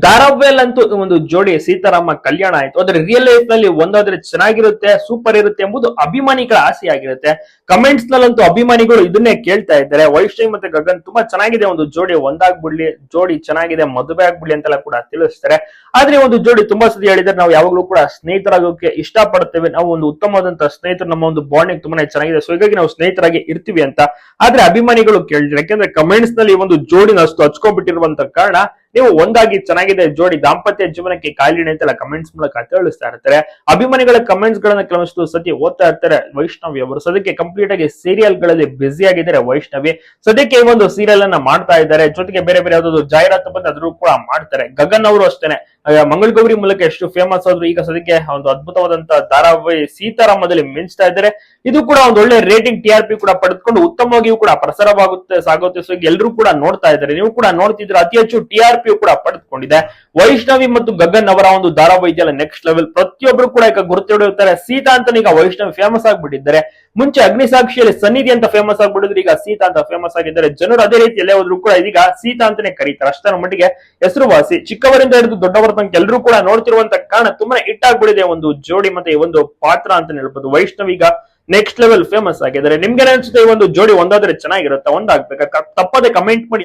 ಧಾರಾವಾಹಿಯಲ್ಲಿ ಅಂತೂ ಒಂದು ಜೋಡಿ ಸೀತಾರಾಮ ಕಲ್ಯಾಣ ಆಯ್ತು. ಆದ್ರೆ ರಿಯಲ್ ಲೈಫ್ ನಲ್ಲಿ ಒಂದಾದ್ರೆ ಚೆನ್ನಾಗಿರುತ್ತೆ, ಸೂಪರ್ ಇರುತ್ತೆ ಎಂಬುದು ಅಭಿಮಾನಿಗಳ ಆಸೆ ಆಗಿರುತ್ತೆ. ಕಮೆಂಟ್ಸ್ ನಲ್ಲಂತೂ ಅಭಿಮಾನಿಗಳು ಇದನ್ನೇ ಕೇಳ್ತಾ ಇದ್ದಾರೆ. ವೈಷ್ಣವಿ ಮತ್ತೆ ಗಗನ್ ತುಂಬಾ ಚೆನ್ನಾಗಿದೆ, ಒಂದು ಜೋಡಿ ಒಂದಾಗ್ಬಿಡ್ಲಿ, ಜೋಡಿ ಚೆನ್ನಾಗಿದೆ, ಮದುವೆ ಆಗ್ಬಿಡ್ಲಿ ಅಂತೆಲ್ಲ ಕೂಡ ತಿಳಿಸ್ತಾರೆ. ಆದ್ರೆ ಒಂದು ಜೋಡಿ ತುಂಬಾ ಸತಿ ಹೇಳಿದ್ರೆ ನಾವು ಯಾವಾಗ್ಲೂ ಕೂಡ ಸ್ನೇಹಿತರಾಗೋಕೆ ಇಷ್ಟ ಪಡ್ತೇವೆ, ನಾವು ಒಂದು ಉತ್ತಮವಾದಂತಹ ಸ್ನೇಹಿತರು, ನಮ್ಮ ಒಂದು ಬಾಂಡಿಂಗ್ ತುಂಬಾನೇ ಚೆನ್ನಾಗಿದೆ, ಸೊ ಹೀಗಾಗಿ ನಾವು ಸ್ನೇಹಿತರಾಗಿ ಇರ್ತೀವಿ ಅಂತ. ಆದ್ರೆ ಅಭಿಮಾನಿಗಳು ಕೇಳಿದ್ರೆ, ಯಾಕೆಂದ್ರೆ ಕಮೆಂಟ್ಸ್ ನಲ್ಲಿ ಒಂದು ಜೋಡಿನ ಅಷ್ಟು ಹಚ್ಕೊಂಡ್ಬಿಟ್ಟಿರುವಂತ ಕಾರಣ ನೀವು ಒಂದಾಗಿ ಚೆನ್ನಾಗಿದೆ ಜೋಡಿ ದಾಂಪತ್ಯ ಜೀವನಕ್ಕೆ ಕಾಲಿಡಿ ಅಂತೆಲ್ಲ ಕಮೆಂಟ್ಸ್ ಮೂಲಕ ತಿಳಿಸ್ತಾ ಇರ್ತಾರೆ. ಅಭಿಮಾನಿಗಳ ಕಮೆಂಟ್ಸ್ ಗಳನ್ನ ಕೆಲವಷ್ಟು ಸತಿ ಓದ್ತಾ ಇರ್ತಾರೆ ವೈಷ್ಣವಿ ಅವರು. ಸದ್ಯಕ್ಕೆ ಕಂಪ್ಲೀಟ್ ಆಗಿ ಸೀರಿಯಲ್ ಗಳಲ್ಲಿ ಬ್ಯುಸಿ ಆಗಿದ್ದಾರೆ ವೈಷ್ಣವಿ. ಸದ್ಯಕ್ಕೆ ಈ ಒಂದು ಸೀರಿಯಲ್ ಅನ್ನ ಮಾಡ್ತಾ ಇದ್ದಾರೆ, ಜೊತೆಗೆ ಬೇರೆ ಬೇರೆ ಯಾವ್ದಾದ್ರು ಜಾಹೀರಾತು ಬಂದು ಅದ್ರೂ ಕೂಡ ಮಾಡ್ತಾರೆ. ಗಗನ್ ಅವರು ಅಷ್ಟೇನೆ ಮಂಗಳಗೌರಿ ಮೂಲಕ ಎಷ್ಟು ಫೇಮಸ್ ಆದ್ರು, ಈಗ ಸದ್ಯಕ್ಕೆ ಒಂದು ಅದ್ಭುತವಾದಂತಹ ಧಾರಾವಾಹಿ ಸೀತಾರಾಮದಲ್ಲಿ ಮಿಂಚ್ತಾ ಇದ್ದಾರೆ. ಇದು ಕೂಡ ಒಂದು ಒಳ್ಳೆ ರೇಟಿಂಗ್ TRP ಕೂಡ ಪಡೆದುಕೊಂಡು ಉತ್ತಮವಾಗಿಯೂ ಕೂಡ ಪ್ರಸಾರವಾಗುತ್ತೆ, ಸಾಗುತ್ತೆ. ಸೊ ಎಲ್ಲರೂ ಕೂಡ ನೋಡ್ತಾ ಇದ್ದಾರೆ, ನೀವು ಕೂಡ ನೋಡ್ತಿದ್ರೆ ಅತಿ ಹೆಚ್ಚು TRP ಕೂಡ ಪಡೆದುಕೊಂಡಿದೆ. ವೈಷ್ಣವಿ ಮತ್ತು ಗಗನ್ ಅವರ ಒಂದು ಧಾರಾವಾಹಿ ಇದೆಯಲ್ಲ ನೆಕ್ಸ್ಟ್ ಲೆವೆಲ್. ಪ್ರತಿಯೊಬ್ರು ಕೂಡ ಈಗ ಗುರುತಿಡಿಯುತ್ತಾರೆ. ಸೀತಾ ಅಂತ ಈಗ ವೈಷ್ಣವಿ ಫೇಮಸ್ ಆಗ್ಬಿಟ್ಟಿದ್ದಾರೆ. ಮುಂಚೆ ಅಗ್ನಿಸಾಕ್ಷಿಯಲ್ಲಿ ಸನ್ನಿಧಿ ಅಂತ ಫೇಮಸ್ ಆಗ್ಬಿಟ್ಟಿದ್ರು, ಈಗ ಸೀತಾ ಅಂತ ಫೇಮಸ್ ಆಗಿದ್ದಾರೆ. ಜನರು ಅದೇ ರೀತಿಯಲ್ಲೇ ಹೋದ್ರು ಕೂಡ ಇದೀಗ ಸೀತಾ ಅಂತಾನೆ ಕರೀತಾರೆ. ಅಷ್ಟರ ಮಟ್ಟಿಗೆ ಹೆಸರುವಾಸಿ. ಚಿಕ್ಕವರಿಂದ ಹಿಡಿದು ದೊಡ್ಡವರ ತನಕ ಎಲ್ಲರೂ ಕೂಡ ನೋಡ್ತಿರುವಂತ ಕಾರಣ ತುಂಬಾನೇ ಹಿಟ್ ಆಗ್ಬಿಟ್ಟಿದೆ ಒಂದು ಜೋಡಿ ಮತ್ತೆ ಒಂದು ಪಾತ್ರ ಅಂತ ಹೇಳ್ಬೋದು. ವೈಷ್ಣವಿ ಈಗ ನೆಕ್ಸ್ಟ್ ಲೆವೆಲ್ ಫೇಮಸ್ ಆಗಿದ್ದಾರೆ. ನಿಮ್ಗೆ ಅನ್ಸುತ್ತೆ ಈ ಒಂದು ಜೋಡಿ ಒಂದಾದ್ರೆ ಚೆನ್ನಾಗಿರುತ್ತೆ, ಒಂದಾಗ್ಬೇಕಾ? ತಪ್ಪದೆ ಕಮೆಂಟ್ ಮಾಡಿ.